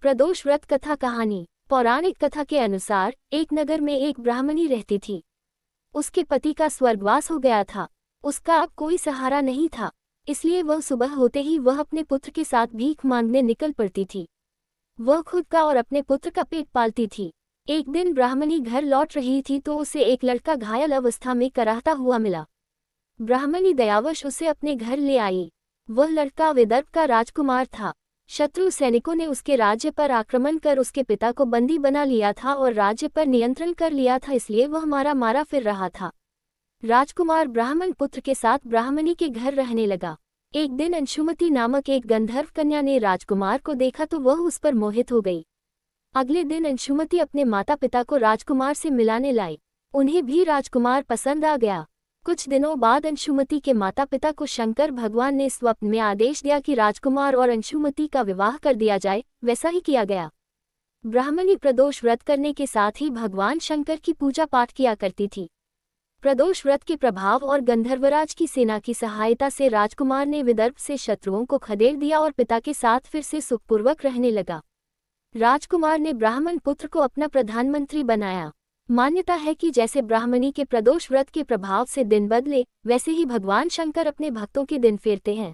प्रदोष व्रत कथा कहानी। पौराणिक कथा के अनुसार एक नगर में एक ब्राह्मणी रहती थी। उसके पति का स्वर्गवास हो गया था। उसका अब कोई सहारा नहीं था, इसलिए वह सुबह होते ही वह अपने पुत्र के साथ भीख मांगने निकल पड़ती थी। वह खुद का और अपने पुत्र का पेट पालती थी। एक दिन ब्राह्मणी घर लौट रही थी तो उसे एक लड़का घायल अवस्था में कराहता हुआ मिला। ब्राह्मणी दयावश उसे अपने घर ले आई। वह लड़का विदर्भ का राजकुमार था। शत्रु सैनिकों ने उसके राज्य पर आक्रमण कर उसके पिता को बंदी बना लिया था और राज्य पर नियंत्रण कर लिया था, इसलिए वह मारा मारा फिर रहा था। राजकुमार ब्राह्मण पुत्र के साथ ब्राह्मणी के घर रहने लगा। एक दिन अंशुमति नामक एक गंधर्व कन्या ने राजकुमार को देखा तो वह उस पर मोहित हो गई। अगले दिन अंशुमति अपने माता पिता को राजकुमार से मिलाने लाई। उन्हें भी राजकुमार पसंद आ गया। कुछ दिनों बाद अंशुमति के माता पिता को शंकर भगवान ने स्वप्न में आदेश दिया कि राजकुमार और अंशुमति का विवाह कर दिया जाए। वैसा ही किया गया। ब्राह्मणी प्रदोष व्रत करने के साथ ही भगवान शंकर की पूजा पाठ किया करती थी। प्रदोष व्रत के प्रभाव और गंधर्वराज की सेना की सहायता से राजकुमार ने विदर्भ से शत्रुओं को खदेड़ दिया और पिता के साथ फिर से सुखपूर्वक रहने लगा। राजकुमार ने ब्राह्मण पुत्र को अपना प्रधानमंत्री बनाया। मान्यता है कि जैसे ब्राह्मणी के प्रदोष व्रत के प्रभाव से दिन बदले, वैसे ही भगवान शंकर अपने भक्तों के दिन फेरते हैं।